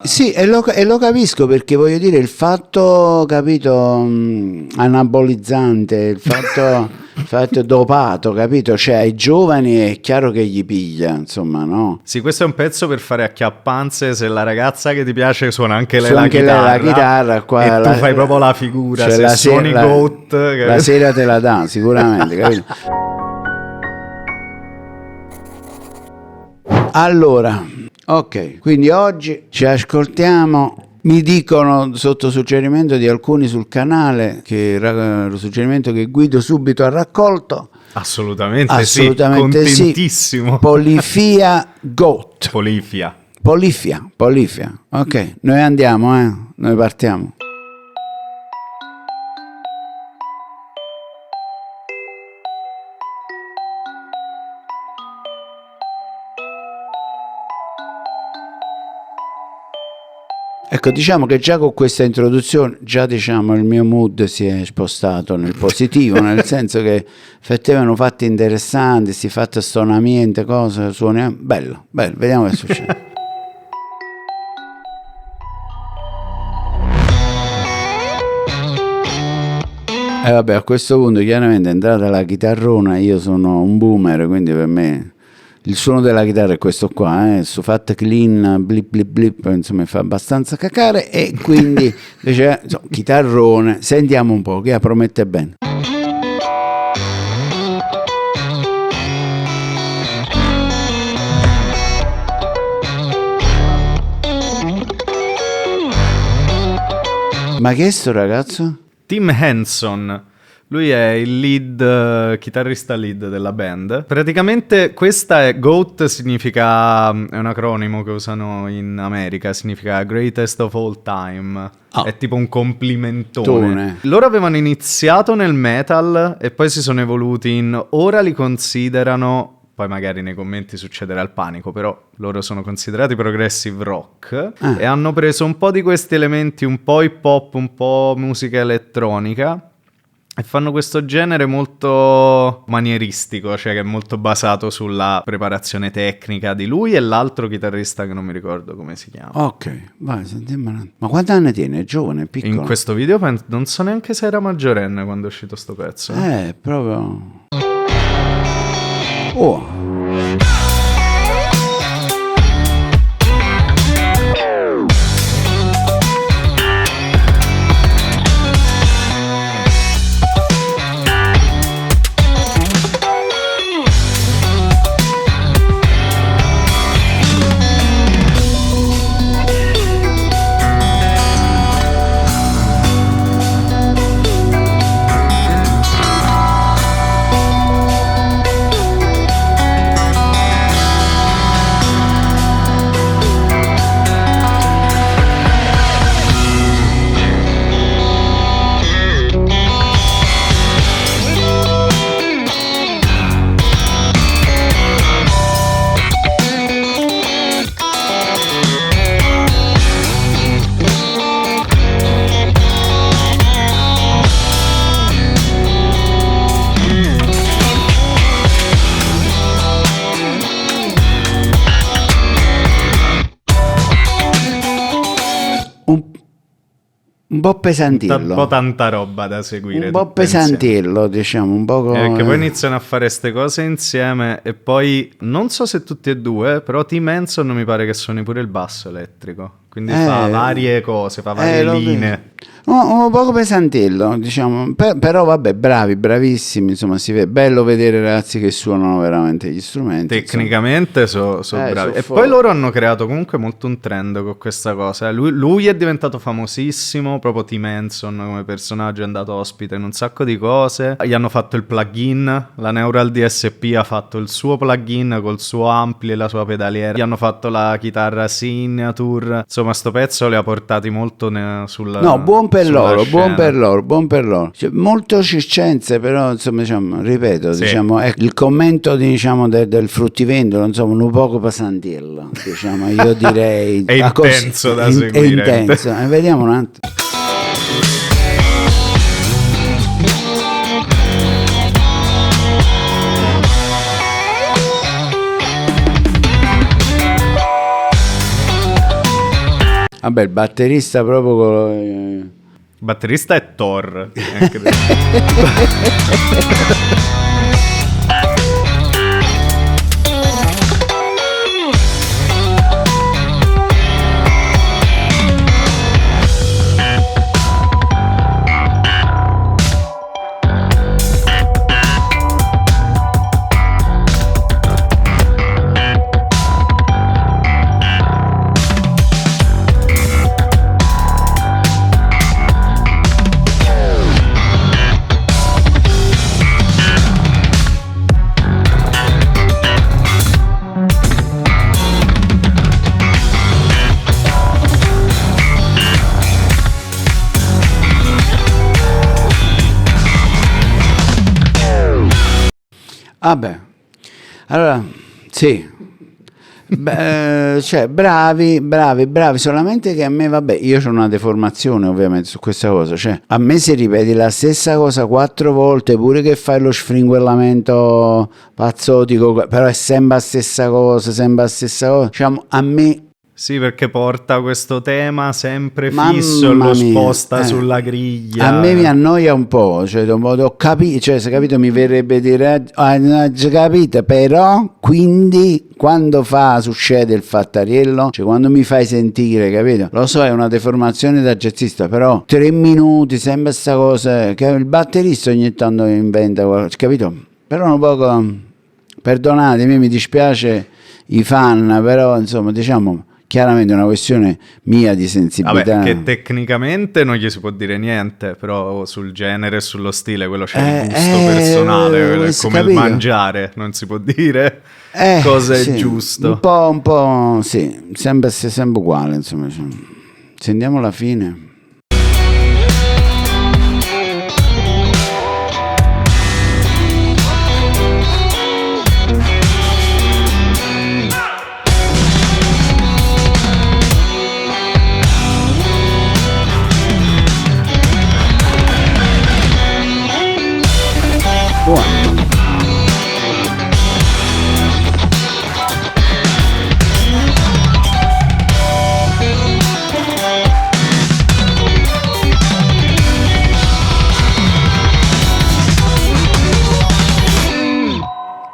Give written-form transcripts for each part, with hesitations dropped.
Sì, e lo capisco perché voglio dire il fatto, capito, anabolizzante, il fatto dopato, capito? Cioè ai giovani è chiaro che gli piglia, insomma, no? Sì, questo è un pezzo per fare acchiappanze se la ragazza che ti piace suona anche lei Su la anche chitarra, lei la chitarra qua, e tu fai proprio la figura, cioè se suoni Goat, la sera te la dà, sicuramente, capito? Allora, ok, quindi oggi ci ascoltiamo. Mi dicono sotto suggerimento di alcuni sul canale che lo suggerimento che Guido subito ha raccolto. Assolutamente sì, contentissimo. Sì. Polifia Goat. Polifia. Ok, noi andiamo, noi partiamo. Ecco, diciamo che già con questa introduzione, già diciamo il mio mood si è spostato nel positivo, nel senso che effettivamente fatti interessanti, si fatto stonamento, cose, suoni, bello, vediamo che succede. E vabbè, a questo punto chiaramente è entrata la chitarrona, io sono un boomer, quindi per me il suono della chitarra è questo qua, su Fat Clean, blip blip blip, insomma mi fa abbastanza cacare e quindi invece chitarrone, sentiamo un po' che promette bene. Ma che è sto ragazzo? Tim Henson. Lui è il chitarrista lead della band. Praticamente questa è Goat, significa, è un acronimo che usano in America, significa Greatest of All Time. Oh. È tipo un complimentone. Loro avevano iniziato nel metal e poi si sono evoluti in, ora li considerano, poi magari nei commenti succederà il panico, però loro sono considerati progressive rock e hanno preso un po' di questi elementi, un po' hip hop, un po' musica elettronica. E fanno questo genere molto manieristico, cioè che è molto basato sulla preparazione tecnica di lui e l'altro chitarrista che non mi ricordo come si chiama. Ok, vai, sentiamo. Ma quanti anni tiene? È giovane, è piccolo? In questo video non so neanche se era maggiorenne quando è uscito sto pezzo. Proprio... Oh! Un po' pesantillo. Un po' tanta roba da seguire. Un po' pesantillo, diciamo, un po'... Che poi iniziano a fare ste cose insieme e poi, non so se tutti e due, però Tim Henson mi pare che suoni pure il basso elettrico. Quindi fa varie cose, fa varie linee. Un poco pesantello, diciamo, però vabbè, bravissimi, insomma, si vede, bello vedere ragazzi che suonano veramente gli strumenti. Tecnicamente sono bravi. E poi loro hanno creato comunque molto un trend con questa cosa. Lui è diventato famosissimo, proprio Tim Henson come personaggio, è andato ospite in un sacco di cose. Gli hanno fatto il plugin, la Neural DSP ha fatto il suo plugin col suo ampli e la sua pedaliera. Gli hanno fatto la chitarra signature. Insomma, sto pezzo li ha portati molto sul... No, buon per loro. Cioè, molto circense, però insomma, diciamo, ripeto, sì. Diciamo, il commento diciamo, del fruttivendolo, insomma, un poco pesantello, diciamo, io direi è intenso da seguire. È intenso. Vediamo un attimo. Vabbè, il batterista proprio Il batterista è Thor. Vabbè, allora, sì, cioè, bravi, solamente che a me, vabbè, io ho una deformazione ovviamente su questa cosa, cioè, a me se ripeti la stessa cosa 4 volte, pure che fai lo sfringuellamento pazzotico, però è sempre la stessa cosa, diciamo, a me... Sì, perché porta questo tema sempre Mamma fisso e lo mia, sposta sulla griglia. A me mi annoia un po', cioè, ho capito, cioè, se capito mi verrebbe dire, già capito, però, quindi, quando succede il fattariello, cioè, quando mi fai sentire, capito? Lo so, è una deformazione da jazzista, però, 3 minuti, sempre sta cosa, che il batterista ogni tanto inventa qualcosa, capito? Però un poco, perdonatemi, mi dispiace i fan, però, insomma, diciamo... Chiaramente è una questione mia di sensibilità. Vabbè, che tecnicamente non gli si può dire niente, però sul genere e sullo stile quello c'è il gusto personale, quello è come capito? il mangiare, non si può dire cosa sì, è giusto. Un po', sì, sempre uguale, insomma. Sentiamo la fine.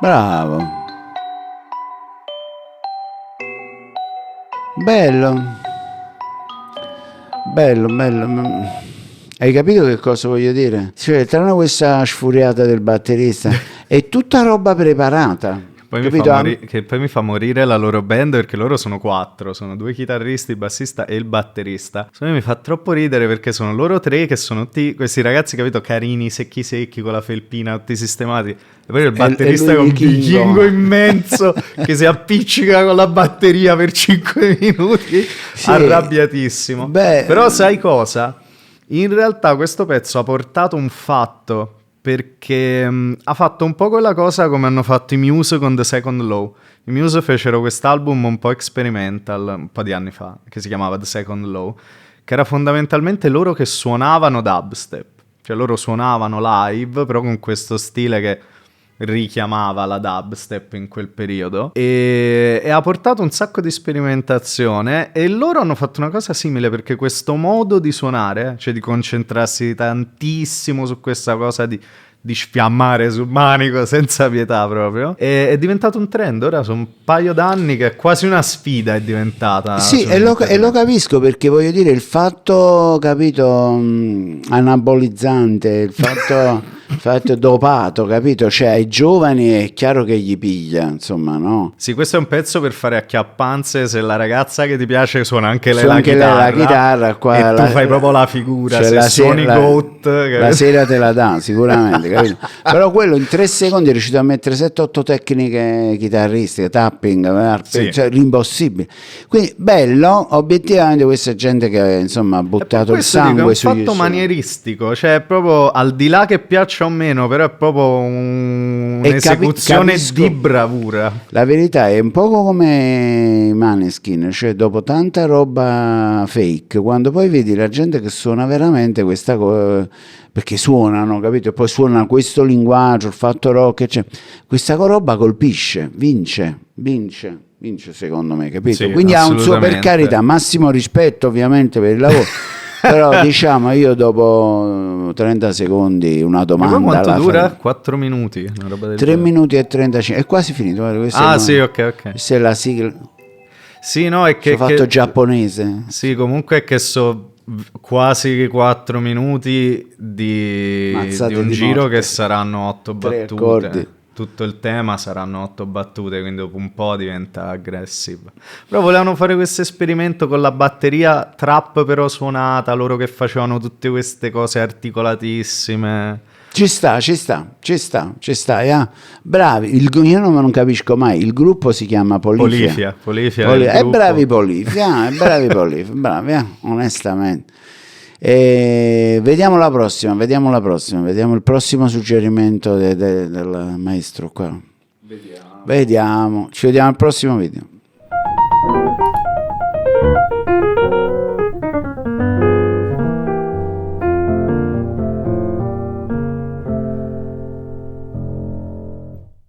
Bravo. Bello. Hai capito che cosa voglio dire? Cioè, tranne questa sfuriata del batterista, è tutta roba preparata. Che poi mi fa morire la loro band, perché loro sono 4, sono 2 chitarristi, il bassista e il batterista. Secondo me mi fa troppo ridere perché sono loro 3 che sono tutti questi ragazzi, capito, carini, secchi con la felpina, tutti sistemati. E poi il batterista è un vichingo immenso che si appiccica con la batteria per 5 minuti, sì, arrabbiatissimo. Però sai cosa? In realtà questo pezzo ha portato un fatto, perché ha fatto un po' quella cosa come hanno fatto i Muse con The Second Law. I Muse fecero quest'album un po' experimental un po' di anni fa, che si chiamava The Second Law, che era fondamentalmente loro che suonavano dubstep, cioè loro suonavano live però con questo stile che richiamava la dubstep in quel periodo, e ha portato un sacco di sperimentazione, e loro hanno fatto una cosa simile, perché questo modo di suonare, cioè di concentrarsi tantissimo su questa cosa di sfiammare sul manico senza pietà proprio, è diventato un trend. Ora sono un paio d'anni che è quasi una sfida, è diventata. Sì, e lo capisco, perché voglio dire, il fatto, capito, anabolizzante, il fatto dopato, capito, cioè ai giovani è chiaro che gli piglia, insomma, no? Sì, questo è un pezzo per fare acchiappanze se la ragazza che ti piace suona anche lei la chitarra qua, e tu fai proprio la figura, cioè se suoni Goat, la sera te la dà sicuramente, capito? Però quello in 3 secondi è riuscito a mettere 7-8 tecniche chitarristiche, tapping, sì, cioè l'impossibile. Quindi bello, obiettivamente questa gente che insomma ha buttato il sangue su YouTube. È un fatto manieristico, cioè proprio al di là che piaccia o meno, però è proprio un'esecuzione di bravura. La verità è un poco come i Maneskin, cioè dopo tanta roba fake, quando poi vedi la gente che suona veramente questa cosa, perché suonano, capito? E poi suona questo linguaggio, il fatto rock, cioè, questa roba colpisce, vince. vince secondo me, capito? Sì, Quindi ha un suo, per assolutamente. carità, massimo rispetto ovviamente per il lavoro. Però diciamo io dopo 30 secondi una E poi domanda quanto la dura? farei. 4 minuti, una roba del 3 genere. minuti e 35, è quasi finito. Guarda, questa Ah, è sì, ok. questa è la sigla. Sì, no, è Ci ho fatto giapponese. Sì, comunque è che quasi 4 minuti di Mazzate un di giro morte. che saranno 8 3 battute. accordi. Tutto il tema saranno 8 battute, quindi dopo un po' diventa aggressive. Però volevano fare questo esperimento con la batteria trap però suonata, loro che facevano tutte queste cose articolatissime. Ci sta, yeah. Bravi, io non capisco mai, il gruppo si chiama Polifia. Polifia è il E gruppo. bravi Polifia, bravi, onestamente. Vediamo la prossima, vediamo il prossimo suggerimento del maestro qua. Vediamo, ci vediamo al prossimo video.